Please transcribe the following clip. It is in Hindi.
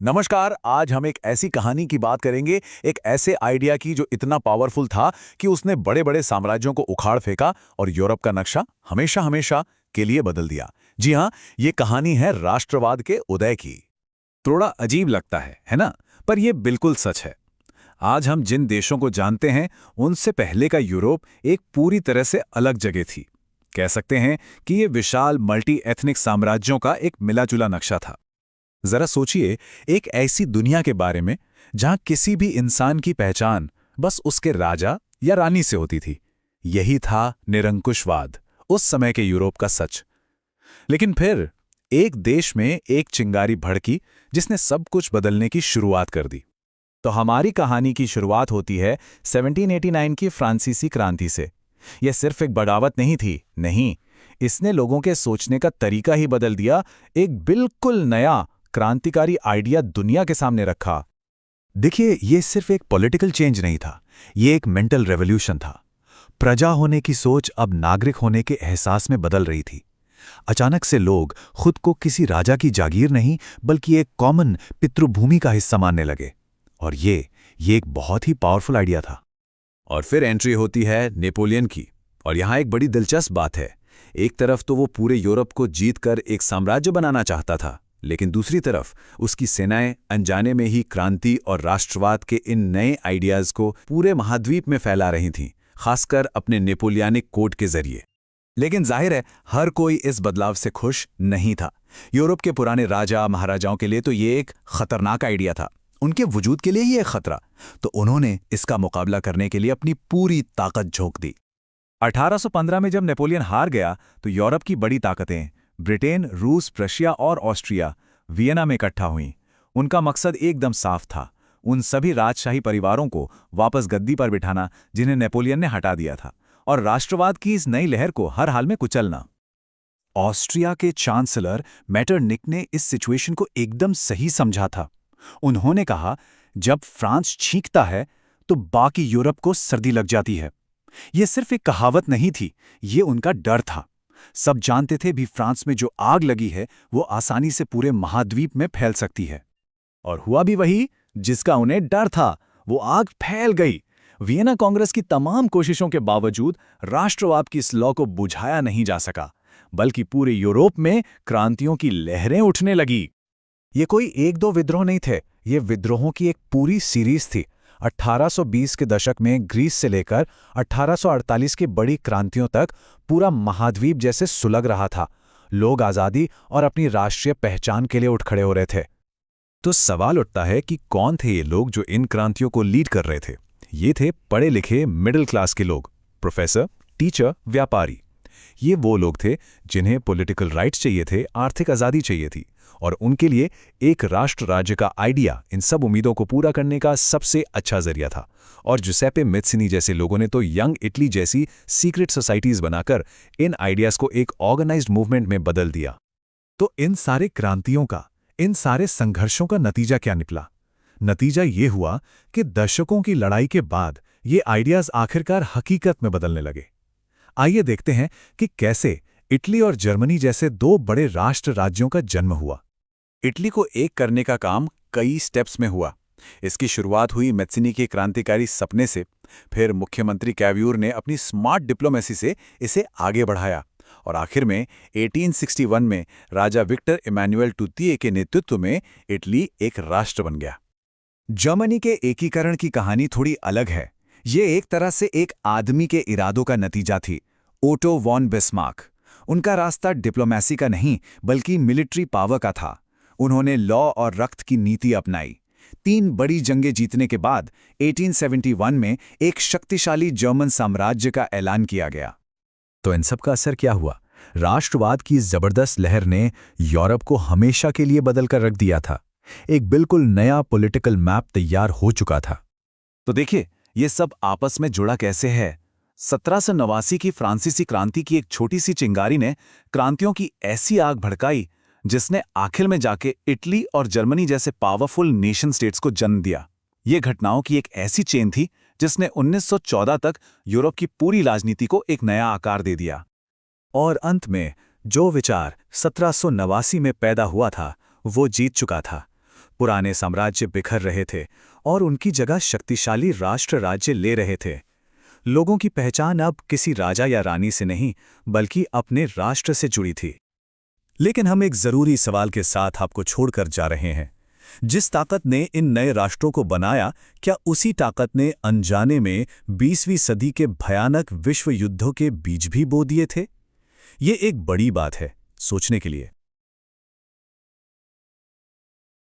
नमस्कार। आज हम एक ऐसी कहानी की बात करेंगे, एक ऐसे आइडिया की जो इतना पावरफुल था कि उसने बड़े बड़े साम्राज्यों को उखाड़ फेंका और यूरोप का नक्शा हमेशा हमेशा के लिए बदल दिया। जी हाँ, ये कहानी है राष्ट्रवाद के उदय की। थोड़ा अजीब लगता है ना? पर यह बिल्कुल सच है। आज हम जिन देशों को जानते हैं, उनसे पहले का यूरोप एक पूरी तरह से अलग जगह थी। कह सकते हैं कि ये विशाल मल्टी एथनिक साम्राज्यों का एक मिला-जुला नक्शा था। जरा सोचिए, एक ऐसी दुनिया के बारे में जहां किसी भी इंसान की पहचान बस उसके राजा या रानी से होती थी। यही था निरंकुशवाद, उस समय के यूरोप का सच। लेकिन फिर एक देश में एक चिंगारी भड़की जिसने सब कुछ बदलने की शुरुआत कर दी। तो हमारी कहानी की शुरुआत होती है 1789 की फ्रांसीसी क्रांति से। यह सिर्फ एक बगावत नहीं थी, नहीं, इसने लोगों के सोचने का तरीका ही बदल दिया। एक बिल्कुल नया क्रांतिकारी आइडिया दुनिया के सामने रखा। देखिए, ये सिर्फ एक पॉलिटिकल चेंज नहीं था, ये एक मेंटल रेवोल्यूशन था। प्रजा होने की सोच अब नागरिक होने के एहसास में बदल रही थी। अचानक से लोग खुद को किसी राजा की जागीर नहीं, बल्कि एक कॉमन पितृभूमि का हिस्सा मानने लगे। और ये एक बहुत ही पावरफुल आइडिया था। और फिर एंट्री होती है नेपोलियन की। और यहाँ एक बड़ी दिलचस्प बात है। एक तरफ तो वो पूरे यूरोप को जीतकर एक साम्राज्य बनाना चाहता था, लेकिन दूसरी तरफ उसकी सेनाएं अनजाने में ही क्रांति और राष्ट्रवाद के इन नए आइडियाज को पूरे महाद्वीप में फैला रही थीं, खासकर अपने नेपोलियनिक कोड के जरिए। लेकिन जाहिर है, हर कोई इस बदलाव से खुश नहीं था। यूरोप के पुराने राजा महाराजाओं के लिए तो ये एक खतरनाक आइडिया था, उनके वजूद के लिए ही एक खतरा। तो उन्होंने इसका मुकाबला करने के लिए अपनी पूरी ताकत झोंक दी। 1815 में जब नेपोलियन हार गया तो यूरोप की बड़ी ताकतें ब्रिटेन, रूस, रशिया और ऑस्ट्रिया वियना में इकट्ठा हुईं। उनका मकसद एकदम साफ था, उन सभी राजशाही परिवारों को वापस गद्दी पर बिठाना जिन्हें नेपोलियन ने हटा दिया था, और राष्ट्रवाद की इस नई लहर को हर हाल में कुचलना। ऑस्ट्रिया के चांसलर मेटरनिक ने इस सिचुएशन को एकदम सही समझा था। उन्होंने कहा, जब फ्रांस छींकता है तो बाकी यूरोप को सर्दी लग जाती है। यह सिर्फ एक कहावत नहीं थी, ये उनका डर था। सब जानते थे भी फ्रांस में जो आग लगी है वो आसानी से पूरे महाद्वीप में फैल सकती है। और हुआ भी वही जिसका उन्हें डर था, वो आग फैल गई। वियना कांग्रेस की तमाम कोशिशों के बावजूद राष्ट्रवाद की इस लौ को बुझाया नहीं जा सका, बल्कि पूरे यूरोप में क्रांतियों की लहरें उठने लगी। ये कोई एक दो विद्रोह नहीं थे, ये विद्रोहों की एक पूरी सीरीज थी। 1820 के दशक में ग्रीस से लेकर 1848 की बड़ी क्रांतियों तक पूरा महाद्वीप जैसे सुलग रहा था। लोग आज़ादी और अपनी राष्ट्रीय पहचान के लिए उठ खड़े हो रहे थे। तो सवाल उठता है कि कौन थे ये लोग जो इन क्रांतियों को लीड कर रहे थे? ये थे पढ़े लिखे मिडिल क्लास के लोग, प्रोफेसर, टीचर, व्यापारी। ये वो लोग थे जिन्हें पॉलिटिकल राइट्स चाहिए थे, आर्थिक आज़ादी चाहिए थी, और उनके लिए एक राष्ट्र राज्य का आइडिया इन सब उम्मीदों को पूरा करने का सबसे अच्छा जरिया था। और जुसेप्पे मैत्सिनी जैसे लोगों ने तो यंग इटली जैसी सीक्रेट सोसाइटीज बनाकर इन आइडियाज को एक ऑर्गेनाइज्ड मूवमेंट में बदल दिया। तो इन सारे क्रांतियों का, इन सारे संघर्षों का नतीजा क्या निकला? नतीजा ये हुआ कि दशकों की लड़ाई के बाद ये आइडियाज आखिरकार हकीकत में बदलने लगे। आइए देखते हैं कि कैसे इटली और जर्मनी जैसे दो बड़े राष्ट्र राज्यों का जन्म हुआ। इटली को एक करने का काम कई स्टेप्स में हुआ। इसकी शुरुआत हुई मैत्सिनी के क्रांतिकारी सपने से। फिर मुख्यमंत्री कैव्यूर ने अपनी स्मार्ट डिप्लोमेसी से इसे आगे बढ़ाया, और आखिर में 1861 में राजा विक्टर इमैनुएल टूतिए के नेतृत्व में इटली एक राष्ट्र बन गया। जर्मनी के एकीकरण की कहानी थोड़ी अलग है। ये एक तरह से एक आदमी के इरादों का नतीजा थी, ओटो वॉन बिस्मार्क। उनका रास्ता डिप्लोमेसी का नहीं, बल्कि मिलिट्री पावर का था। उन्होंने लॉ और रक्त की नीति अपनाई। 3 बड़ी जंगें जीतने के बाद 1871 में एक शक्तिशाली जर्मन साम्राज्य का ऐलान किया गया। तो इन सब का असर क्या हुआ? राष्ट्रवाद की इस जबरदस्त लहर ने यूरोप को हमेशा के लिए बदल कर रख दिया था। एक बिल्कुल नया पॉलिटिकल मैप तैयार हो चुका था। तो देखिए, ये सब आपस में जुड़ा कैसे है। 1789 की फ्रांसीसी क्रांति की एक छोटी सी चिंगारी ने क्रांतियों की ऐसी आग भड़काई जिसने आखिर में जाके इटली और जर्मनी जैसे पावरफुल नेशन स्टेट्स को जन्म दिया। ये घटनाओं की एक ऐसी चेन थी जिसने 1914 तक यूरोप की पूरी राजनीति को एक नया आकार दे दिया। और अंत में जो विचार 1789 में पैदा हुआ था वो जीत चुका था। पुराने साम्राज्य बिखर रहे थे और उनकी जगह शक्तिशाली राष्ट्र राज्य ले रहे थे। लोगों की पहचान अब किसी राजा या रानी से नहीं, बल्कि अपने राष्ट्र से जुड़ी थी। लेकिन हम एक जरूरी सवाल के साथ आपको छोड़कर जा रहे हैं। जिस ताकत ने इन नए राष्ट्रों को बनाया, क्या उसी ताकत ने अनजाने में 20वीं सदी के भयानक विश्व युद्धों के बीज भी बो दिए थे? ये एक बड़ी बात है, सोचने के लिए।